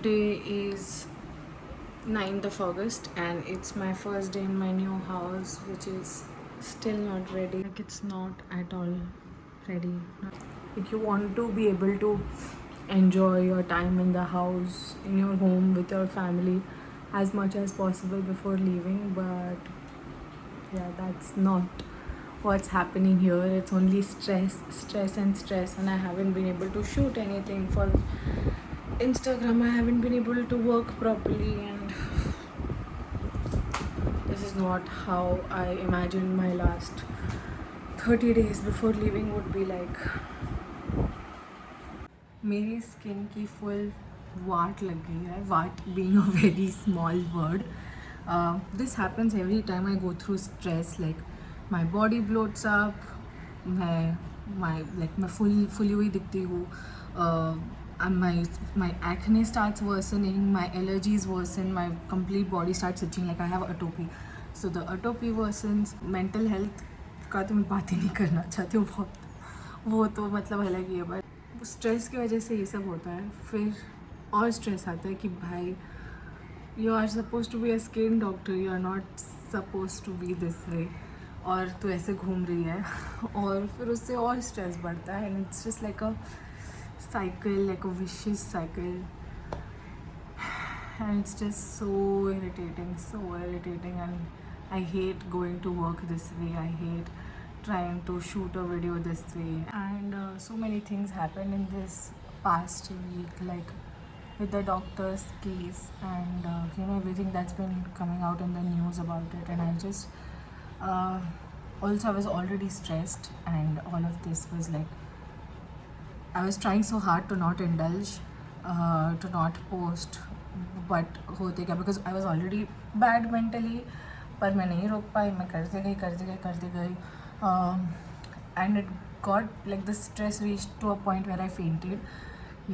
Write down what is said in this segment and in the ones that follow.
Today is 9th of August and it's my first day in my new house, which is still not ready. Like, it's not at all ready. Like, you want to be able to enjoy your time in the house, in your home with your family as much as possible before leaving, but yeah, that's not what's happening here. It's only stress, and I haven't been able to shoot anything for Instagram. I haven't been able to work properly, and this is not how I imagined my last 30 days before leaving would be like. मेरी skin की full वाट लग गई है. वाट being a very small word. This happens every time I go through stress. Like my body bloats up. मैं fully हुई दिखती हूँ. My acne starts worsening. My allergies worsen. My complete body starts itching. Like I have atopy. So the atopy worsens. Mental health का तो मैं बात ही नहीं करना चाहती हूँ बहुत. वो तो मतलब अलग ही है. बट स्ट्रेस की वजह से ये सब होता है. फिर और स्ट्रेस आता है कि भाई you are suppose to be a skin doctor, you are not suppose to be this way, और तू ऐसे घूम रही है. और फिर उससे और स्ट्रेस बढ़ता है. And it's just like a cycle, like a vicious cycle, and it's just so irritating, and I hate going to work this way. I hate trying to shoot a video this way, and so many things happened in this past week, like with the doctor's case, and everything that's been coming out in the news about it. And I just also I was already stressed, and all of this was like I was trying so hard to not indulge, to not post, but होते क्या, because I was already bad mentally, पर मैं नहीं रोक पाई. मैं करते गई, and it got like the stress reached to a point where I fainted.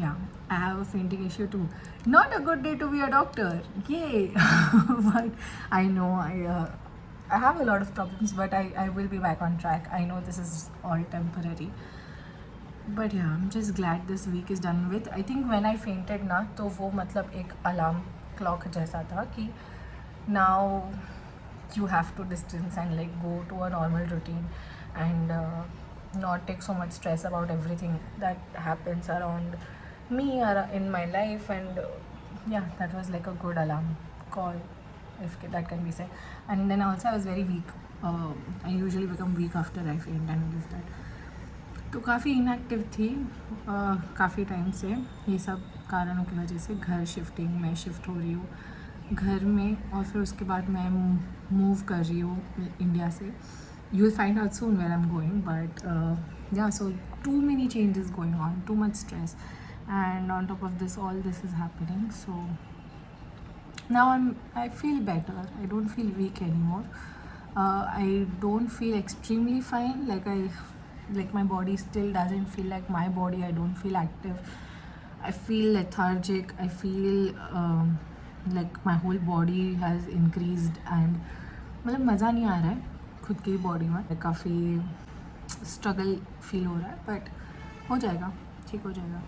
Yeah, I have a fainting issue too. Not a good day to be a doctor. Yay! But I know I have a lot of problems, but I will be back on track. I know this is all temporary. But yeah, I'm just glad this week is done with. I think when I fainted ना, तो वो मतलब एक alarm clock जैसा था कि now you have to distance and like go to a normal routine, and not take so much stress about everything that happens around me or in my life. And yeah, that was like a good alarm call, if that can be said. And then also I was very weak. I usually become weak after I faint, and with that तो काफ़ी inactive थी काफ़ी time से. ये सब कारणों की वजह से मैं शिफ्ट हो रही हूँ घर में, और फिर उसके बाद मैं मूव कर रही हूँ इंडिया से. You will find out soon where I am going, but ya, so too many changes going on, too much stress, and on top of this all this is happening. So now I feel better. I don't feel weak anymore. I don't feel extremely fine. Like my body still doesn't feel like my body. I don't feel active. I feel lethargic. I feel like my whole body has increased, and मतलब मज़ा नहीं आ रहा है खुद की body में. काफ़ी struggle feel हो रहा है, बट हो जाएगा, ठीक हो जाएगा.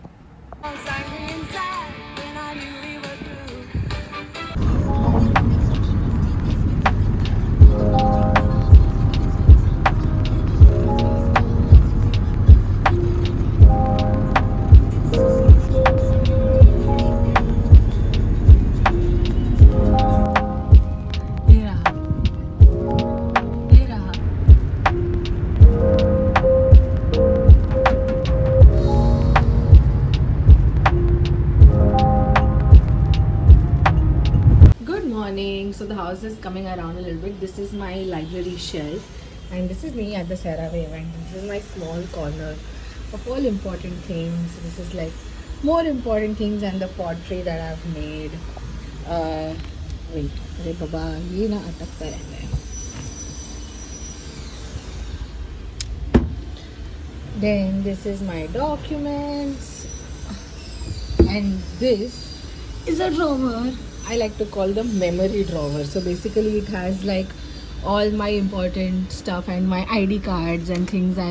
So the house is coming around a little bit. This is my library shelf, and this is me at the CeraVe event. This is my small corner of all important things. This is like more important things than the pottery that I've made. Wait, अरे बाबा ये ना अटकता रहता है. Then this is my documents, and this is a drawer. I like to call them memory drawer. So basically it has like all my important stuff and my ID cards and things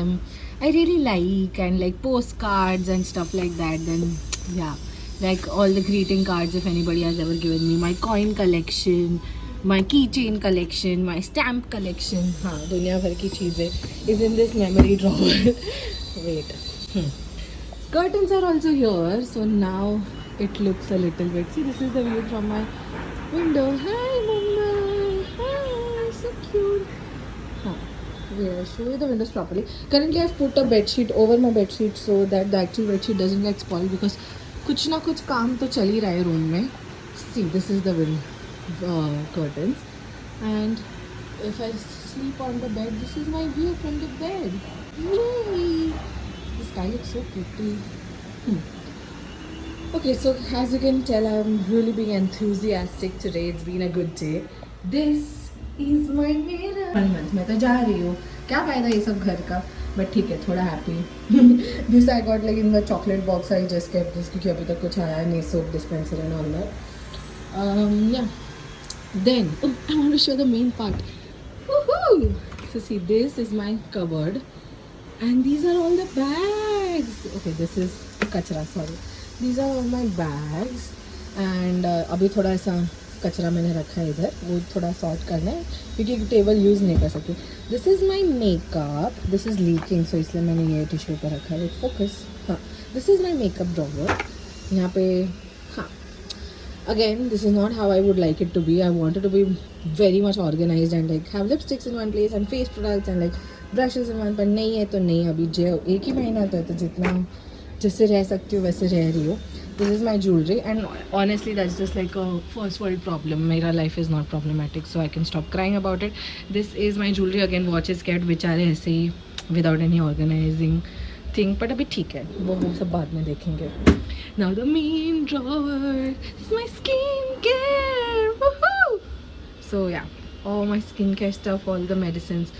I really like, and like postcards and stuff like that. Then yeah, like all the greeting cards if anybody has ever given me, my coin collection, my keychain collection, my stamp collection. हाँ, दुनिया भर की चीज़ें is in this memory drawer. Wait. Curtains are also here, so now it looks a little bit. See, this is the view from my window. Hi, Mama. Hi, so cute. Huh. Wait, I'll show you the windows properly. Currently, I've put a bed sheet over my bed sheet so that the actual bed sheet doesn't get spoiled because कुछ ना कुछ काम तो चल ही रहा है room में. See, this is the curtains, and if I sleep on the bed, this is my view from the bed. Yay! The sky looks so pretty. Okay, so as you can tell, I'm really being enthusiastic today. It's been a good day. This is my mirror. 1 month. मैं तो जा रही हूँ. क्या फायदा ये सब घर का? But ठीक है, थोड़ा happy. This I got like in the chocolate box. I just kept this क्योंकि अभी तक कुछ आया नहीं, soap dispenser and all that. Yeah. Then I want to show the main part. Woohoo! So see, this is my cupboard. And these are all the bags. Okay, this is kachra, sorry. These are all my bags. And अभी थोड़ा ऐसा कचरा मैंने रखा है इधर, वो थोड़ा सॉर्ट करना है क्योंकि टेबल यूज़ नहीं कर सकती. This is my makeup. This is leaking, so इसलिए मैंने ये टिश्यू पर रखा है. फोकस. हाँ, this is my makeup drawer. यहाँ पे हाँ, again, this is not how I would like it to be. I wanted to be very much organized and like have lipsticks in one place and face products and like brushes in one. पर नहीं है तो नहीं. अभी जो एक ही महीना तो है, तो जितना जिससे रह सकती हूँ वैसे रह रही हूँ. This is my jewelry and honestly that's just like a first world problem. मेरा life is not problematic, so I can stop crying about it. This is my jewelry. Again, watches kept बेचारे ऐसे ही without any organizing thing. but अभी ठीक है, वो सब बाद में देखेंगे. Now the main drawer. This is my skincare. Woohoo! So yeah, all my skincare stuff, all the medicines,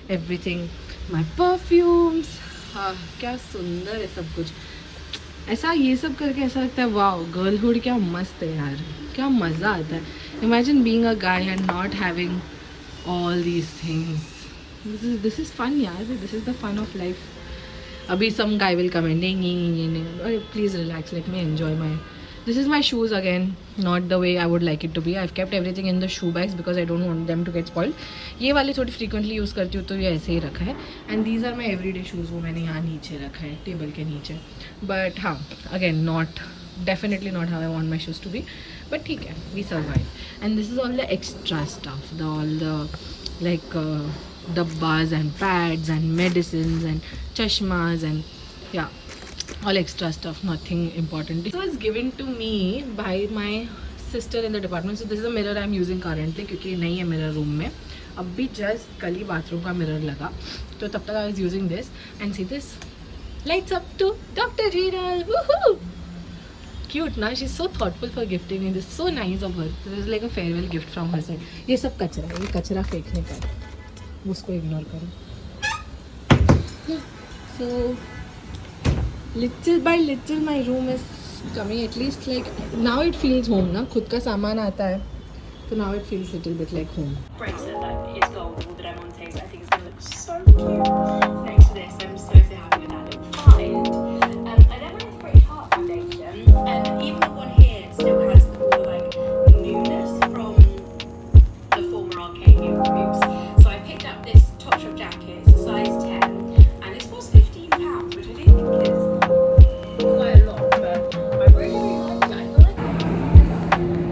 everything, my perfumes. हाँ, क्या सुंदर है सब कुछ. ऐसा ये सब करके ऐसा लगता है वाओ, गर्लहुड क्या मस्त है यार, क्या मज़ा आता है. Imagine being a guy and not having all these things. This is fun यार. This is the fun of life. अभी some guy will come and नहीं, please relax, let me enjoy my. This is my shoes again, not the way I would like it to be. I've kept everything in the shoe bags because I don't want them to get spoiled. ये वाले थोड़ी frequently use करती हूँ तो ये ऐसे ही रखा है. And these are my everyday shoes, वो मैंने यहाँ नीचे रखा है टेबल के नीचे. But हाँ, again not, definitely not how I want my shoes to be. But ठीक है, we survive. And this is all the extra stuff, all the like dabbas and pads and medicines and chashmas and yeah, all extra stuff, nothing important. So it's given to me by my sister in the department. So this is the mirror I'm using currently क्योंकि नहीं है मेरा room में. अभी just कल ही bathroom का mirror लगा, तो तब तक I was using this. And see, this lights up to Dr. Jeeral. Woohoo! Cute ना, she's so thoughtful for gifting me this. So nice of her. This is like a farewell gift from her side. ये सब कचरा है, ये कचरा फेंकने का है, उसको इग्नोर करो. So little by little my room is coming, at least like now it feels home ना. खुद का सामान आता है तो now it feels little bit like home. Bracelet that is gold with the diamantes. I think it's gonna look so cute next to this. I'm so happy with that little find. I never had a great heart foundation, and even the one here still has the like newness from the former arcade groups. So I picked up this Topshop jacket. It's a size 10, and this was £15, which I do think is quite a lot. But I really liked it. I feel like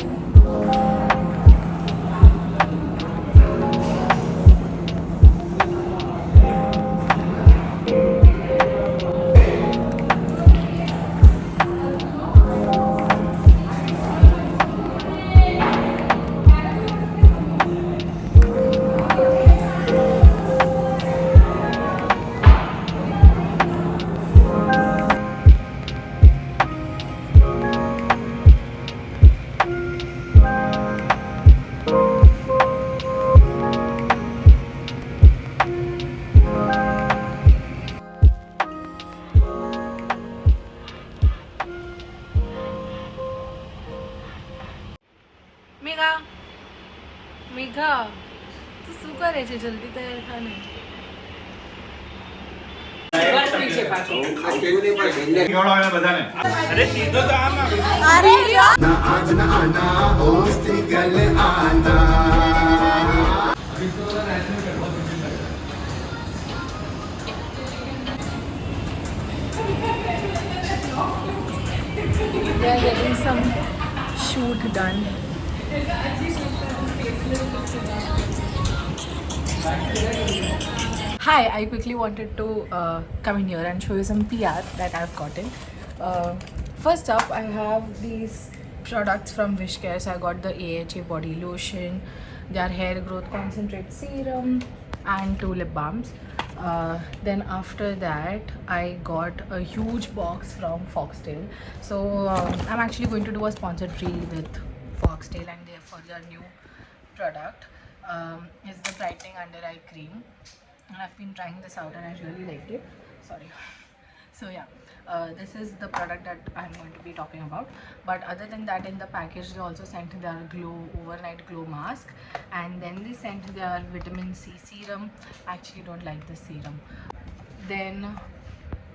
મેઘા તું શું કરે છે? જલ્દી તૈયાર થા ને. છે પાછો ખાધું ને પણ ગંદા ખવડાવે બધાને. અરે સીધો તો આમ આમ. They are getting some shoot done. Hi, I quickly wanted to come in here and show you some PR that I've gotten. First up, I have these products from Wishcare. So I got the AHA body lotion, their hair growth concentrate serum, and 2 lip balms. Then after that, I got a huge box from Foxtail. So I'm actually going to do a sponsored reel with Foxtail and for their new product. It's the brightening under eye cream, and I've been trying this out and I really liked it. Sorry. So yeah, this is the product that I'm going to be talking about. But other than that, in the package they also sent their overnight glow mask, and then they sent their vitamin C serum. I actually don't like the serum.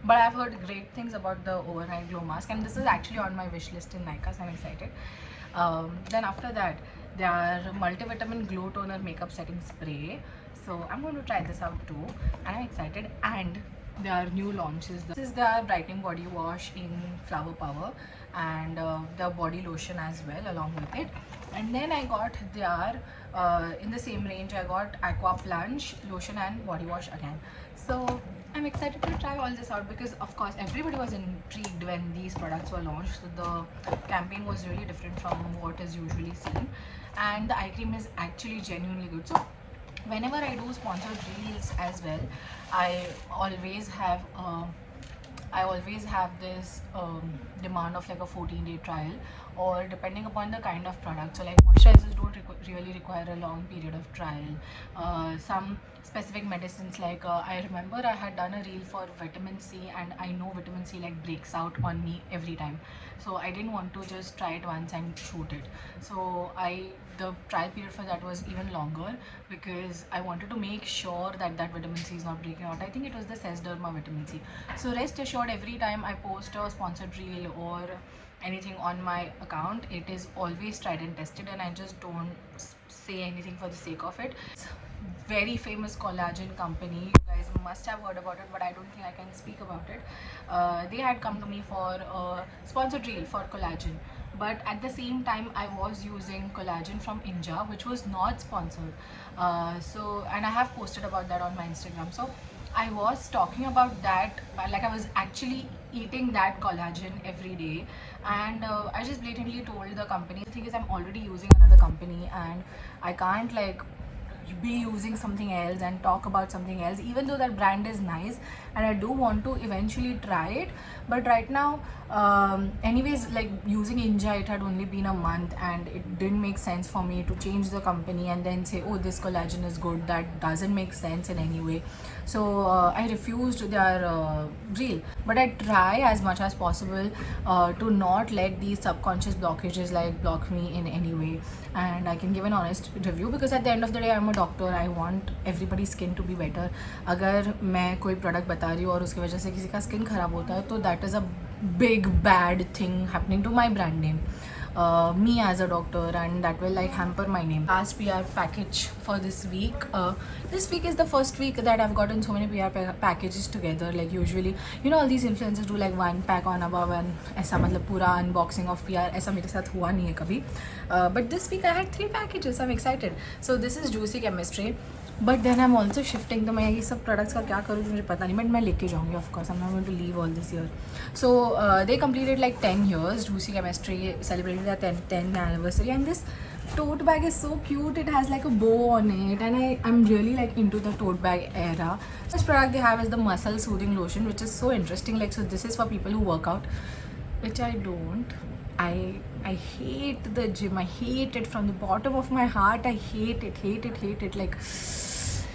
But I've heard great things about the overnight glow mask, and this is actually on my wish list in Nykaa, so I'm excited. Then after that, their multivitamin glow toner makeup setting spray. So I'm going to try this out too, and I'm excited. And their new launches. This is their brightening body wash in flower power, and the body lotion as well along with it. And then I got their in the same range, I got aqua plunge lotion and body wash again. So I'm excited to try all this out because of course everybody was intrigued when these products were launched. So the campaign was really different from what is usually seen, and the eye cream is actually genuinely good. So whenever I do sponsored reels as well, I always have this demand of like a 14-day trial, or depending upon the kind of product. So like moisturizers don't really require a long period of trial. Some specific medicines, like I remember I had done a reel for vitamin C, and I know vitamin C like breaks out on me every time, so I didn't want to just try it once and shoot it. So the trial period for that was even longer because I wanted to make sure that vitamin C is not breaking out. I think it was the Sesderma vitamin C. So rest assured, every time I post a sponsored reel or anything on my account, it is always tried and tested, and I just don't say anything for the sake of it. It's very famous collagen company. You guys must have heard about it, but I don't think I can speak about it. They had come to me for a sponsored reel for collagen, but at the same time I was using collagen from Inja, which was not sponsored. And I have posted about that on my Instagram. So I was talking about that, like I was actually eating that collagen every day, and I just blatantly told the company. The thing is, I'm already using another company, and I can't like be using something else and talk about something else, even though that brand is nice and I do want to eventually try it. But right now, anyways, like using Inja, it had only been a month and it didn't make sense for me to change the company and then say, oh, this collagen is good. That doesn't make sense in any way. So I refused their reel, but I try as much as possible to not let these subconscious blockages like block me in any way, and I can give an honest review because at the end of the day I'm a doctor. I want everybody's skin to be better. अगर मैं कोई product बता रही हूँ और उसकी वजह से किसी का skin खराब होता है तो that is a big bad thing happening to my brand name, me as a doctor, and that will like hamper my name. Last PR package for this week. This week is the first week that I've gotten so many PR packages together. Like usually, you know, all these influencers do like one pack on above and ऐसा मतलब पूरा unboxing of PR. ऐसा मेरे साथ हुआ नहीं है कभी. But this week I had 3 packages. I'm excited. So this is Juicy Chemistry. But then I'm also shifting. तो मैं ये सब products का क्या करूँ मुझे पता नहीं, but मैं लेके जाऊँगी of course. I'm not going to leave all this here. So they completed like 10 years. Juicy Chemistry celebrated their 10th anniversary, and this tote bag is so cute. It has like a bow on it, and I'm really like into the tote bag era. This product they have is the muscle soothing lotion, which is so interesting. Like, so this is for people who work out, which I don't. I hate the gym. I hate it from the bottom of my heart. I hate it. Like,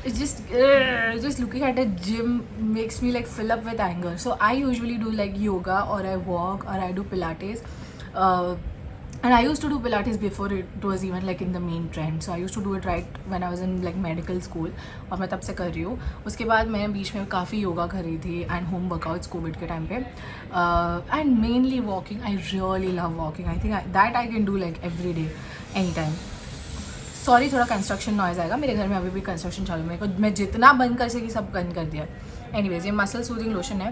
it's just looking at a gym makes me like fill up with anger. So I usually do like yoga, or I walk, or I do Pilates. And I used to do Pilates before it was even like in the main trend. So I used to do it right when I was in like medical school. और मैं तब से कर रही हूँ. उसके बाद मैं बीच में काफ़ी योगा कर रही थी and home workouts कोविड के टाइम पे. And mainly walking. I really love walking. I think that I can do like every day, anytime. Sorry थोड़ा कंस्ट्रक्शन नॉइज़ आएगा. मेरे घर में अभी भी कंस्ट्रक्शन चालू है. मेरे को मैं जितना बंद कर सकी सब बंद कर दिया. एनीवेज ये मसल सूदिंग लोशन है.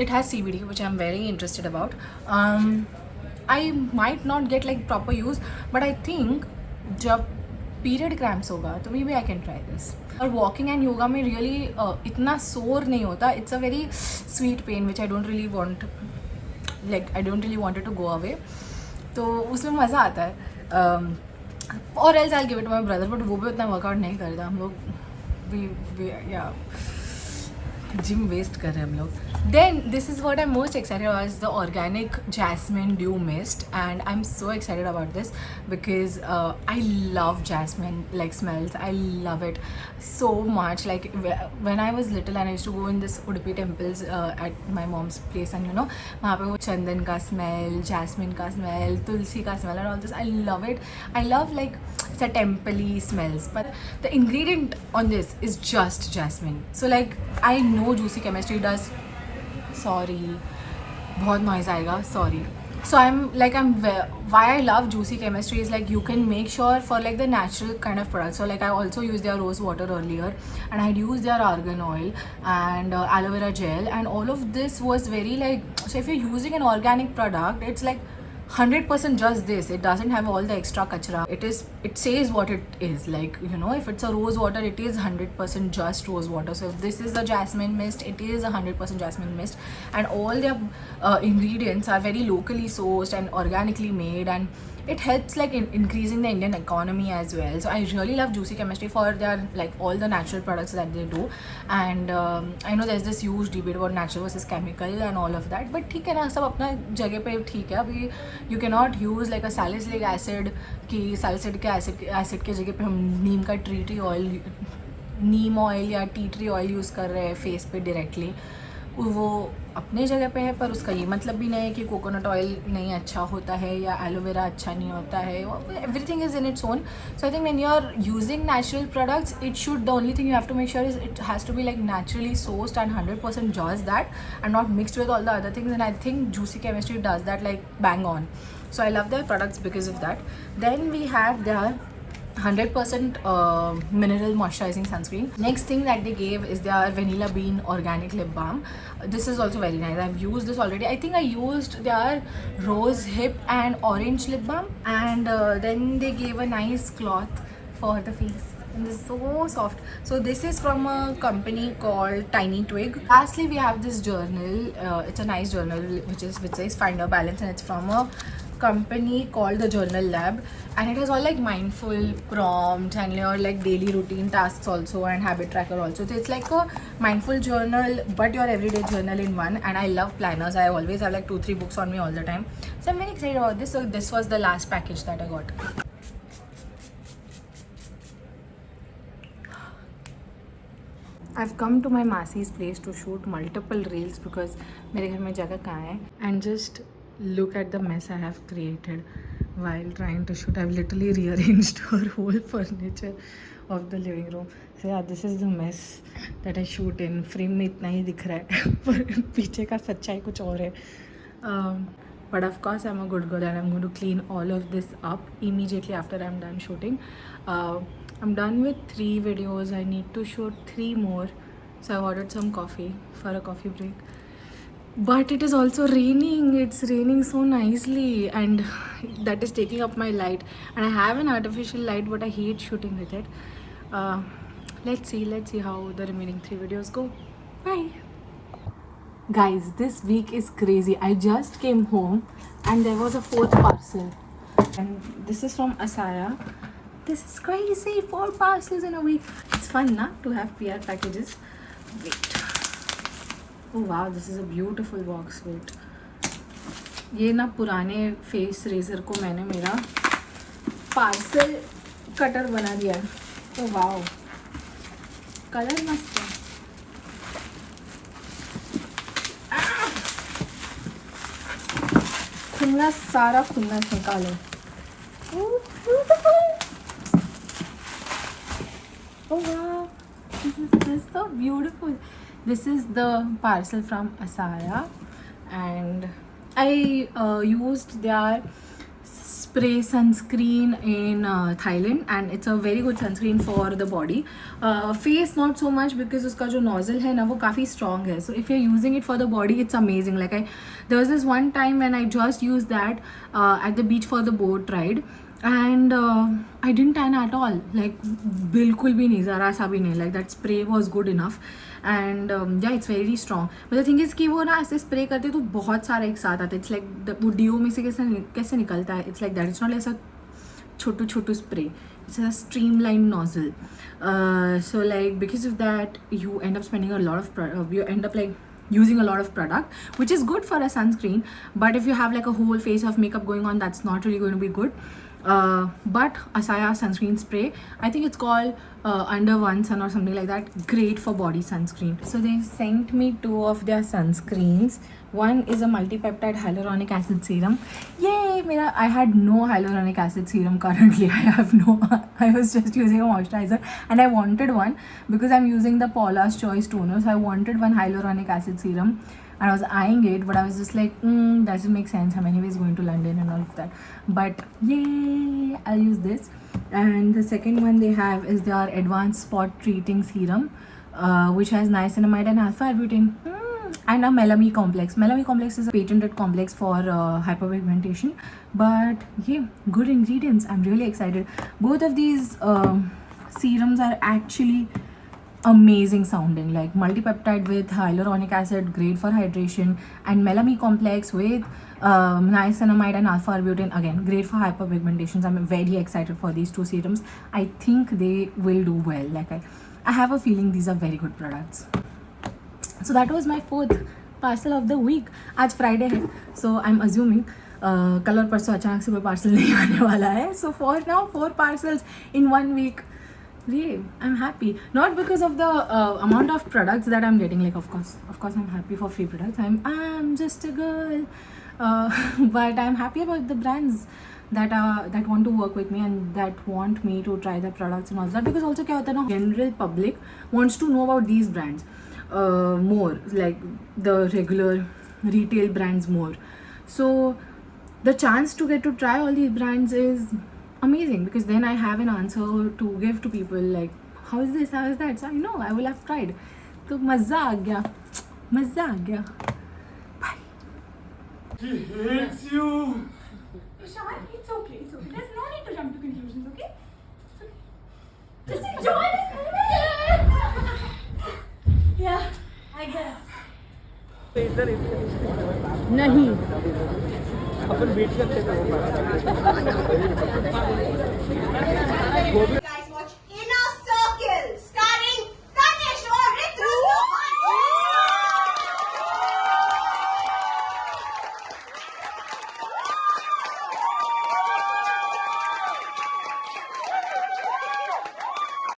It has CBD which I am very interested about. I might not get like proper use, but I think जब पीरियड क्रैम्प्स होगा तो maybe I can try this. और walking and yoga में really इतना sore नहीं होता. It's a very sweet pain which I don't really want, like I don't really wanted to go away. तो उसमें मज़ा आता है. और else I give it my brother, but वो भी उतना वर्कआउट नहीं करता. हम लोग या जिम वेस्ट कर रहे हैं हम लोग. Then this is what I am most excited about is the organic jasmine dew mist. And I am so excited about this because I love jasmine like smells. I love it so much. Like when I was little and I used to go in this Udupi temples at my mom's place, and you know वहाँ पे वो चंदन का smell, jasmine का smell, तुलसी का smell and all this. I love it. I love like the temple-y smells, but the ingredient on this is just jasmine. So like I know Juicy Chemistry does. Sorry, बहुत noise आएगा. Sorry. So why I love Juicy Chemistry is like you can make sure for like the natural kind of products. So like I also used their rose water earlier, and I'd used their argan oil and aloe vera gel, and all of this was very like, so if you're using an organic product, it's like 100% just this. It doesn't have all the extra kachra. It says what it is. Like, you know, if it's a rose water, it is 100% just rose water. So if this is a jasmine mist, it is 100% jasmine mist. And all their ingredients are very locally sourced and organically made, and it helps like in increasing the Indian economy as well. So I really love Juicy Chemistry for their like all the natural products that they do. And I know there's this huge debate about natural versus chemical and all of that, but ठीक है ना, सब अपना जगह पे ठीक है. अभी you cannot use like a salicylic acid कि salicylic acid के जगह पे हम नीम का टी ट्री ऑयल, नीम ऑयल या टी ट्री ऑयल यूज़ कर रहे हैं फेस पे डायरेक्टली. वो अपने जगह पे है, पर उसका ये मतलब भी नहीं है कि कोकोनट ऑयल नहीं अच्छा होता है या एलोवेरा अच्छा नहीं होता है. Everything is in its own. So I think when you are using natural products, it should, the only thing you have to make sure is it has to be like naturally sourced and 100% just that, and not mixed with all the other things. And I think Juicy Chemistry does that like bang on. So I love their products because of that. Then we have their 100% mineral moisturizing sunscreen. Next thing that they gave is their vanilla bean organic lip balm. This is also very nice. I've used this already. I think I used their rose hip and orange lip balm, and then they gave a nice cloth for the face. And this is so soft. So this is from a company called Tiny Twig. Lastly, we have this journal. It's a nice journal which says Find Your Balance, and it's from a company called the Journal Lab, and it has all like mindful prompts and your like daily routine tasks also, and habit tracker also. So it's like a mindful journal but your everyday journal in one. And I love planners. I always have like 2-3 books on me all the time, so I'm very excited about this. So this was the last package that I got. I've come to my Masi's place to shoot multiple reels because मेरे घर में जगह कहाँ है. And just look at the mess I have created while trying to shoot. I've literally rearranged her whole furniture of the living room. So yeah, this is the mess that I shoot in. Frame में इतना ही दिख रहा है पर पीछे का सच्चाई कुछ और है. But of course I'm a good girl and I'm going to clean all of this up immediately after I'm done shooting. I'm done with 3 videos. I need to shoot 3 more. So I've ordered some coffee for a coffee break. But it is also raining. It's raining so nicely, and that is taking up my light. And I have an artificial light, but I hate shooting with it. Let's see how the remaining 3 videos go. Bye. Guys, this week is crazy. I just came home and there was a 4th parcel. And this is from Asaya. This is crazy. 4 parcels in a week. It's fun, na, to have PR packages. Wait. Oh wow, this is a beautiful box. Wait. ये ना पुराने face razor को मैंने मेरा parcel cutter बना दिया है. Oh wow. Colour मस्त है. अपना सारा खुन्नस निकालो. Oh wow, this is so beautiful. This is the parcel from Asaya, and I used their spray sunscreen in Thailand, and it's a very good sunscreen for the body. Face not so much because उसका जो nozzle है ना वो काफ़ी strong है. So if you're using it for the body, it's amazing. Like there was this one time when I just used that at the beach for the boat ride, and I didn't tan at all. Like बिल्कुल भी नहीं, ज़रा सा भी नहीं. Like that spray was good enough. And yeah, it's very strong. But the thing is कि वो ना ऐसे स्प्रे करते तो बहुत सारा एक साथ आता है. It's like वो डीओ में से कैसे निकलता है. It's like that. It's not like ऐसा छोटू spray. It's a streamlined nozzle. So like because of that, you end up spending a lot of you end up like using a lot of product, which is good for a sunscreen. But if you have like a whole face of makeup going on, that's not really going to be good. But Asaya sunscreen spray, I think it's called Under One Sun or something like that. Great for body sunscreen. So they sent me 2 of their sunscreens. One is a multi-peptide hyaluronic acid serum. Yay! I had no hyaluronic acid serum currently. I was just using a moisturizer, and I wanted one because I'm using the Paula's Choice toner. So I wanted one hyaluronic acid serum. And I was eyeing it, but I was just like, doesn't make sense. I'm anyways going to London and all of that. But yay, I'll use this. And the second one they have is their advanced spot treating serum, which has niacinamide and alpha-arbutin. And a Melami complex. Melami complex is a patented complex for hyperpigmentation. But yeah, good ingredients. I'm really excited. Both of these serums are actually amazing sounding. Like multipeptide with hyaluronic acid, great for hydration, and Melami complex with niacinamide and alpha-arbutin, again great for hyperpigmentations. I'm very excited for these 2 serums. I think they will do well. Like I have a feeling these are very good products. So that was my 4th parcel of the week. आज Friday है, so I'm assuming कल और परसों अचानक से कोई parcel नहीं आने वाला है. So for now 4 parcels in 1 week. Really, I'm happy. Not because of the amount of products that I'm getting. Like of course I'm happy for free products. I'm just a girl, but I'm happy about the brands that want to work with me and that want me to try the products and all that. Because also क्या होता है ना, general public wants to know about these brands more, like the regular retail brands more. So the chance to get to try all these brands is amazing, because then I have an answer to give to people like, how is this, how is that. So I know I will have tried. तो मज़ा आ गया. Bye. She hates you. Ishan, it's okay. There's no need to jump to conclusions, okay? Just enjoy this moment. Yeah, I guess. नहीं. अपन wait करते थे